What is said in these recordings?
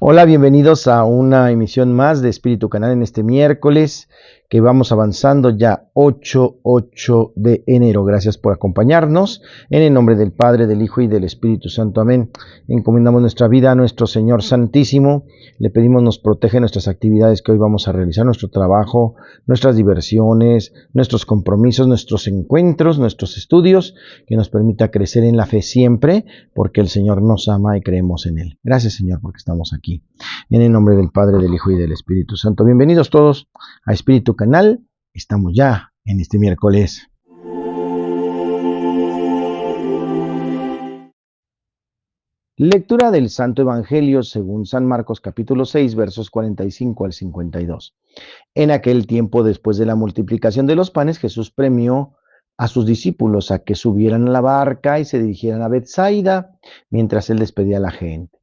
Hola, bienvenidos a una emisión más de Espíritu Canal en este miércoles que vamos avanzando ya 8 de enero. Gracias por acompañarnos. En el nombre del Padre, del Hijo y del Espíritu Santo. Amén. Encomendamos nuestra vida a nuestro Señor Santísimo. Le pedimos nos proteja nuestras actividades que hoy vamos a realizar, nuestro trabajo, nuestras diversiones, nuestros compromisos, nuestros encuentros, nuestros estudios, que nos permita crecer en la fe siempre, porque el Señor nos ama y creemos en Él. Gracias, Señor, porque estamos aquí. En el nombre del Padre, del Hijo y del Espíritu Santo. Bienvenidos todos a Espíritu Canal. Estamos ya en este miércoles. Lectura del Santo Evangelio según San Marcos capítulo 6 versos 45 al 52. En aquel tiempo, después de la multiplicación de los panes, Jesús premió a sus discípulos a que subieran a la barca y se dirigieran a Betsaida mientras él despedía a la gente.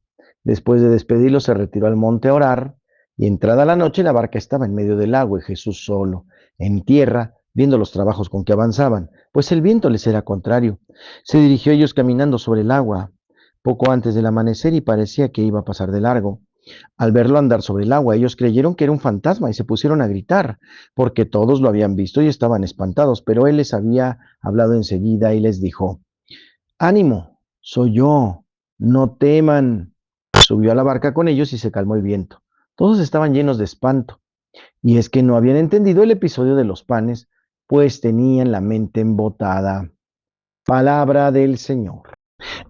Después de despedirlos, se retiró al monte a orar, y entrada la noche, la barca estaba en medio del agua y Jesús solo, en tierra, viendo los trabajos con que avanzaban, pues el viento les era contrario. Se dirigió a ellos caminando sobre el agua, poco antes del amanecer, y parecía que iba a pasar de largo. Al verlo andar sobre el agua, ellos creyeron que era un fantasma y se pusieron a gritar, porque todos lo habían visto y estaban espantados, pero él les había hablado enseguida y les dijo: «Ánimo, soy yo, no teman». Subió a la barca con ellos y se calmó el viento. Todos estaban llenos de espanto, y es que no habían entendido el episodio de los panes, pues tenían la mente embotada. Palabra del Señor.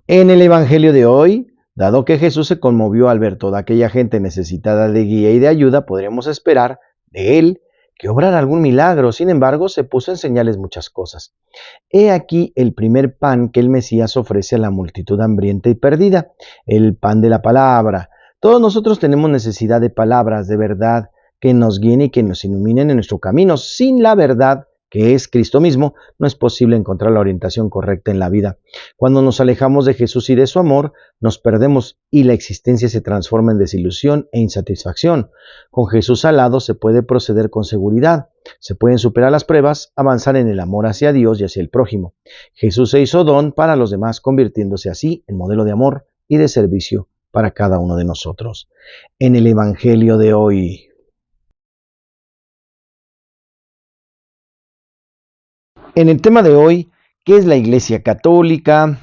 En el Evangelio de hoy, dado que Jesús se conmovió al ver toda aquella gente necesitada de guía y de ayuda, podremos esperar de él que obrara algún milagro. Sin embargo, se puso a enseñarles muchas cosas. He aquí el primer pan que el Mesías ofrece a la multitud hambrienta y perdida, el pan de la palabra. Todos nosotros tenemos necesidad de palabras de verdad que nos guíen y que nos iluminen en nuestro camino. Sin la verdad, que es Cristo mismo, no es posible encontrar la orientación correcta en la vida. Cuando nos alejamos de Jesús y de su amor, nos perdemos y la existencia se transforma en desilusión e insatisfacción. Con Jesús al lado se puede proceder con seguridad. Se pueden superar las pruebas, avanzar en el amor hacia Dios y hacia el prójimo. Jesús se hizo don para los demás, convirtiéndose así en modelo de amor y de servicio para cada uno de nosotros. En el Evangelio de hoy, en el tema de hoy, ¿qué es la Iglesia Católica?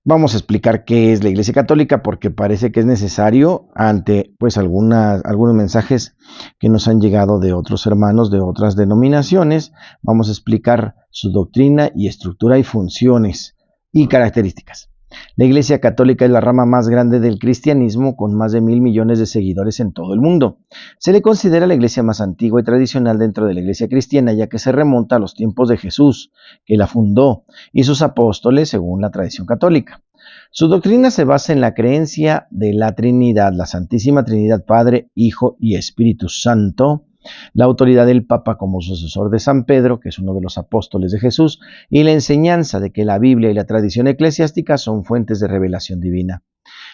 Vamos a explicar qué es la Iglesia Católica porque parece que es necesario ante algunos mensajes que nos han llegado de otros hermanos de otras denominaciones. Vamos a explicar su doctrina y estructura y funciones y características. La Iglesia Católica es la rama más grande del cristianismo, con más de 1.000 millones de seguidores en todo el mundo. Se le considera la iglesia más antigua y tradicional dentro de la iglesia cristiana, ya que se remonta a los tiempos de Jesús, que la fundó, y sus apóstoles, según la tradición católica. Su doctrina se basa en la creencia de la Trinidad, la Santísima Trinidad, Padre, Hijo y Espíritu Santo, la autoridad del Papa como sucesor de San Pedro, que es uno de los apóstoles de Jesús, y la enseñanza de que la Biblia y la tradición eclesiástica son fuentes de revelación divina.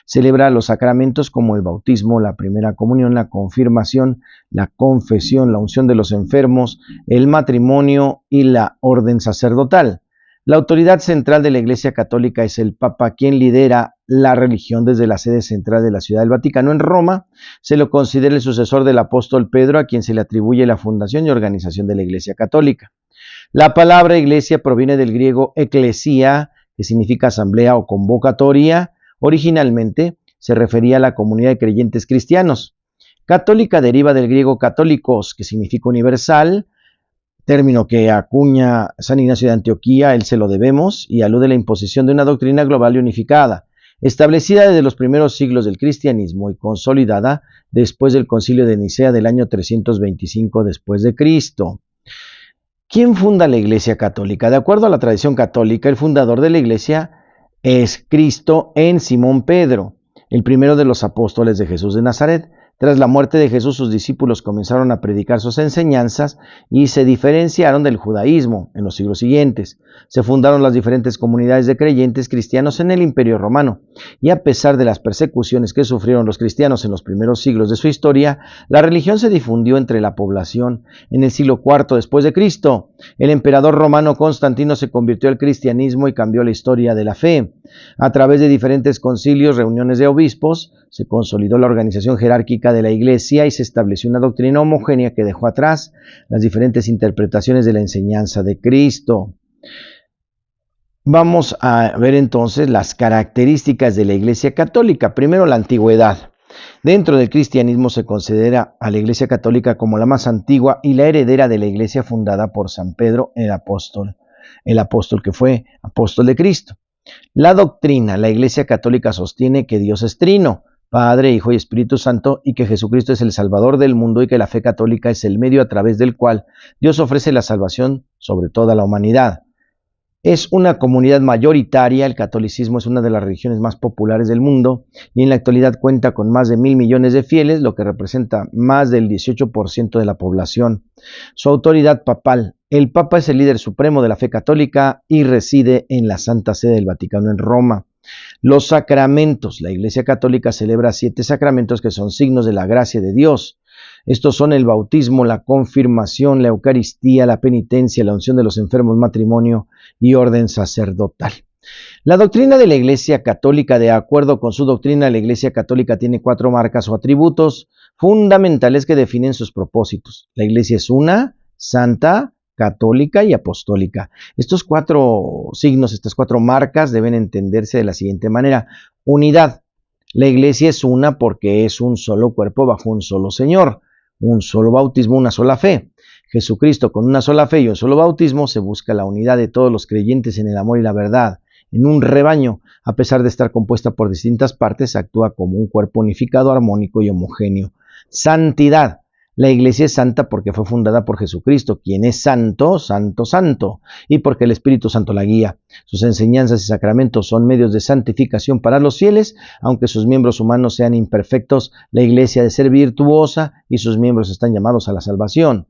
Celebra los sacramentos como el bautismo, la primera comunión, la confirmación, la confesión, la unción de los enfermos, el matrimonio y la orden sacerdotal. La autoridad central de la Iglesia Católica es el Papa, quien lidera la religión desde la sede central de la Ciudad del Vaticano en Roma. Se lo considera el sucesor del apóstol Pedro, a quien se le atribuye la fundación y organización de la Iglesia Católica. La palabra iglesia proviene del griego eklesia, que significa asamblea o convocatoria. Originalmente se refería a la comunidad de creyentes cristianos. Católica deriva del griego católicos, que significa universal, término que acuña San Ignacio de Antioquía, él se lo debemos, y alude a la imposición de una doctrina global y unificada, establecida desde los primeros siglos del cristianismo y consolidada después del Concilio de Nicea del año 325 después de Cristo. ¿Quién funda la Iglesia Católica? De acuerdo a la tradición católica, el fundador de la Iglesia es Cristo en Simón Pedro, el primero de los apóstoles de Jesús de Nazaret. Tras la muerte de Jesús, sus discípulos comenzaron a predicar sus enseñanzas y se diferenciaron del judaísmo en los siglos siguientes. Se fundaron las diferentes comunidades de creyentes cristianos en el Imperio Romano. y a pesar de las persecuciones que sufrieron los cristianos en los primeros siglos de su historia, la religión se difundió entre la población. En el siglo IV después de Cristo, el emperador romano Constantino se convirtió al cristianismo y cambió la historia de la fe. A través de diferentes concilios, reuniones de obispos, se consolidó la organización jerárquica de la Iglesia y se estableció una doctrina homogénea que dejó atrás las diferentes interpretaciones de la enseñanza de Cristo. Vamos a ver entonces las características de la Iglesia Católica. Primero, la antigüedad. Dentro del cristianismo se considera a la Iglesia Católica como la más antigua y la heredera de la Iglesia fundada por San Pedro, el apóstol que fue apóstol de Cristo. La doctrina, la Iglesia Católica sostiene que Dios es trino, Padre, Hijo y Espíritu Santo, y que Jesucristo es el Salvador del mundo y que la fe católica es el medio a través del cual Dios ofrece la salvación sobre toda la humanidad. Es una comunidad mayoritaria, el catolicismo es una de las religiones más populares del mundo y en la actualidad cuenta con más de 1.000 millones de fieles, lo que representa más del 18% de la población. Su autoridad papal. El Papa es el líder supremo de la fe católica y reside en la Santa Sede del Vaticano en Roma. Los sacramentos. La Iglesia Católica celebra 7 sacramentos que son signos de la gracia de Dios. Estos son el bautismo, la confirmación, la Eucaristía, la penitencia, la unción de los enfermos, matrimonio y orden sacerdotal. La doctrina de la Iglesia Católica, de acuerdo con su doctrina, la Iglesia Católica tiene 4 marcas o atributos fundamentales que definen sus propósitos. La Iglesia es una, santa, católica y apostólica. Estos 4 signos, estas 4 marcas deben entenderse de la siguiente manera. Unidad. La Iglesia es una porque es un solo cuerpo bajo un solo Señor, un solo bautismo, una sola fe. Jesucristo, con una sola fe y un solo bautismo, se busca la unidad de todos los creyentes en el amor y la verdad. En un rebaño, a pesar de estar compuesta por distintas partes, actúa como un cuerpo unificado, armónico y homogéneo. Santidad. La Iglesia es santa porque fue fundada por Jesucristo, quien es santo, santo, santo, y porque el Espíritu Santo la guía. Sus enseñanzas y sacramentos son medios de santificación para los fieles, aunque sus miembros humanos sean imperfectos, la Iglesia ha de ser virtuosa y sus miembros están llamados a la salvación.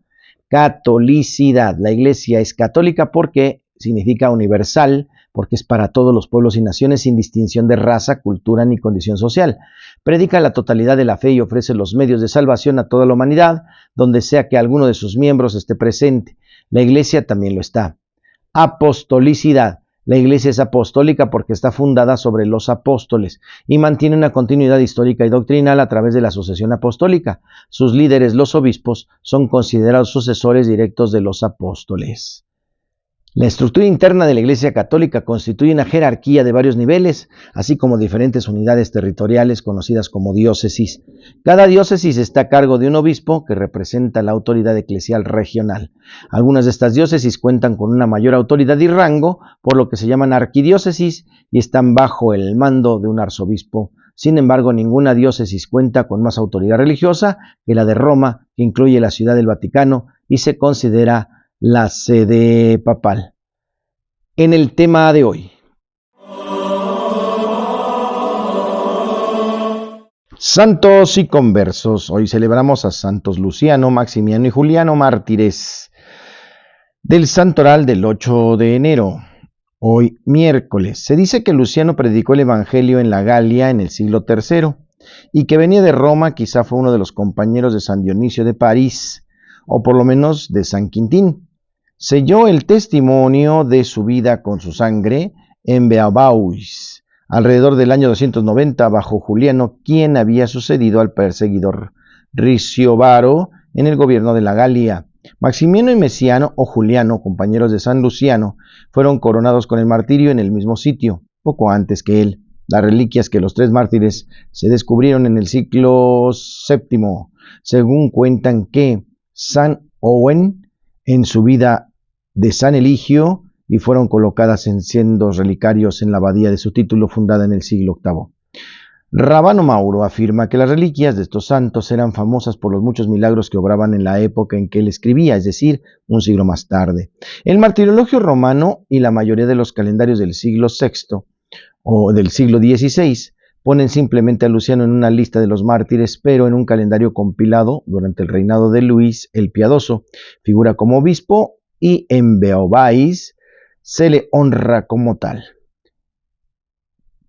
Catolicidad. La Iglesia es católica porque significa universal, porque es para todos los pueblos y naciones sin distinción de raza, cultura ni condición social. Predica la totalidad de la fe y ofrece los medios de salvación a toda la humanidad, donde sea que alguno de sus miembros esté presente. La Iglesia también lo está. Apostolicidad. La Iglesia es apostólica porque está fundada sobre los apóstoles y mantiene una continuidad histórica y doctrinal a través de la sucesión apostólica. Sus líderes, los obispos, son considerados sucesores directos de los apóstoles. La estructura interna de la Iglesia Católica constituye una jerarquía de varios niveles, así como diferentes unidades territoriales conocidas como diócesis. Cada diócesis está a cargo de un obispo que representa la autoridad eclesial regional. Algunas de estas diócesis cuentan con una mayor autoridad y rango, por lo que se llaman arquidiócesis y están bajo el mando de un arzobispo. Sin embargo, ninguna diócesis cuenta con más autoridad religiosa que la de Roma, que incluye la Ciudad del Vaticano y se considera la sede papal. En el tema de hoy, santos y conversos. Hoy celebramos a santos Luciano, Maximiano y Juliano, mártires del santoral del 8 de enero. Hoy miércoles. Se dice que Luciano predicó el Evangelio en la Galia en el siglo III y que venía de Roma, quizá fue uno de los compañeros de San Dionisio de París, o por lo menos de San Quintín. Selló el testimonio de su vida con su sangre en Beauvais, alrededor del año 290, bajo Juliano, quien había sucedido al perseguidor Ricciobaro en el gobierno de la Galia. Maximiano y Mesiano, o Juliano, compañeros de San Luciano, fueron coronados con el martirio en el mismo sitio, poco antes que él. Las reliquias que los 3 mártires se descubrieron en el siglo VII, según cuentan que San Owen en su vida de San Eligio y fueron colocadas en sendos relicarios en la abadía de su título fundada en el siglo VIII. Rábano Mauro afirma que las reliquias de estos santos eran famosas por los muchos milagros que obraban en la época en que él escribía, es decir, un siglo más tarde. El martirologio romano y la mayoría de los calendarios del siglo VI o del siglo XVI ponen simplemente a Luciano en una lista de los mártires, pero en un calendario compilado durante el reinado de Luis el Piadoso, figura como obispo y en Beauvais se le honra como tal.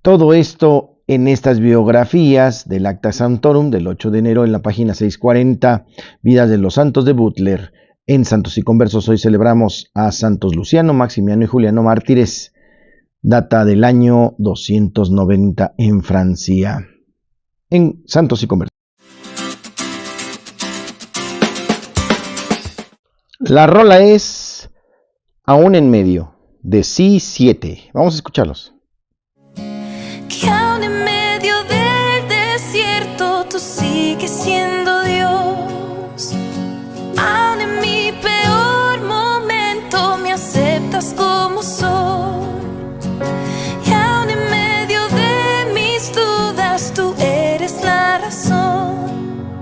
Todo esto en estas biografías del Acta Sanctorum del 8 de enero en la página 640, Vidas de los Santos de Butler. En Santos y Conversos hoy celebramos a Santos Luciano, Maximiano y Juliano Mártires, data del año 290 en Francia. En Santos y Conversos. La rola es Aún en medio, de C7. Vamos a escucharlos. Que aún en medio del desierto tú sigues siendo Dios. Aún en mi peor momento me aceptas como soy. Y aún en medio de mis dudas tú eres la razón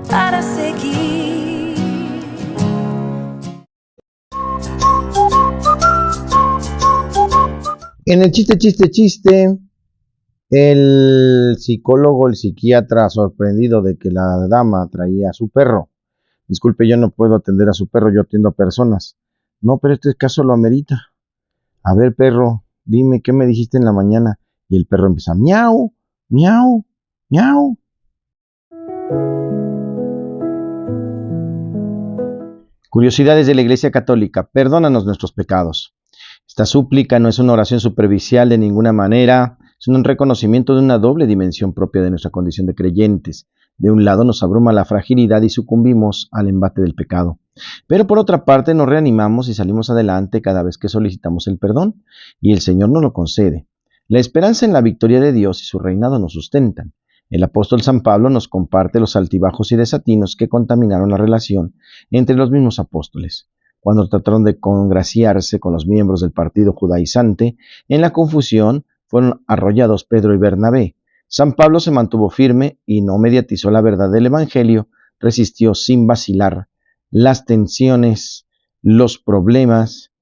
para seguir. En el chiste, el psicólogo, el psiquiatra, sorprendido de que la dama traía a su perro. Disculpe, yo no puedo atender a su perro, yo atiendo a personas. No, pero este caso lo amerita. A ver, perro, dime, ¿qué me dijiste en la mañana? Y el perro empieza, miau, miau, miau. Curiosidades de la Iglesia Católica. Perdónanos nuestros pecados. Esta súplica no es una oración superficial de ninguna manera, es un reconocimiento de una doble dimensión propia de nuestra condición de creyentes. De un lado nos abruma la fragilidad y sucumbimos al embate del pecado. Pero por otra parte nos reanimamos y salimos adelante cada vez que solicitamos el perdón, y el Señor nos lo concede. La esperanza en la victoria de Dios y su reinado nos sustentan. El apóstol San Pablo nos comparte los altibajos y desatinos que contaminaron la relación entre los mismos apóstoles. Cuando trataron de congraciarse con los miembros del partido judaizante, en la confusión fueron arrollados Pedro y Bernabé. San Pablo se mantuvo firme y no mediatizó la verdad del Evangelio, resistió sin vacilar las tensiones, los problemas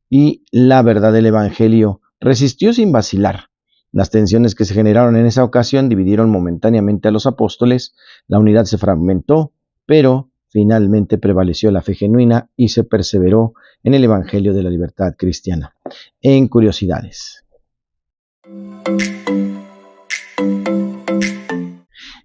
y la verdad del Evangelio, resistió sin vacilar. Las tensiones que se generaron en esa ocasión dividieron momentáneamente a los apóstoles, la unidad se fragmentó, pero finalmente prevaleció la fe genuina y se perseveró en el Evangelio de la libertad cristiana. En curiosidades.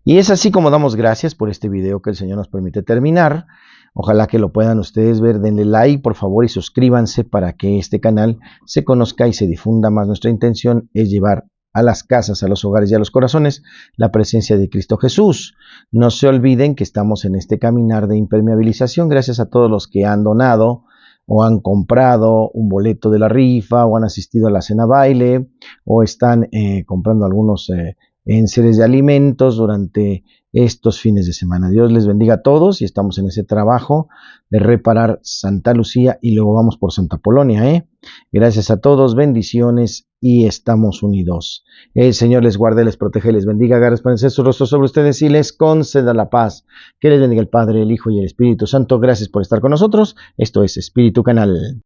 Y es así como damos gracias por este video que el Señor nos permite terminar. Ojalá que lo puedan ustedes ver. Denle like, por favor, y suscríbanse para que este canal se conozca y se difunda más. Nuestra intención es llevar a las casas, a los hogares y a los corazones la presencia de Cristo Jesús. No se olviden que estamos en este caminar de impermeabilización. Gracias a todos los que han donado o han comprado un boleto de la rifa o han asistido a la cena baile o están comprando algunos enseres de alimentos durante estos fines de semana. Dios les bendiga a todos y estamos en ese trabajo de reparar Santa Lucía y luego vamos por Santa Polonia. Gracias a todos, bendiciones y estamos unidos. El Señor les guarde, les protege, les bendiga, haga resplandecer su rostro sobre ustedes y les conceda la paz. Que les bendiga el Padre, el Hijo y el Espíritu Santo. Gracias por estar con nosotros. Esto es Espíritu Canal.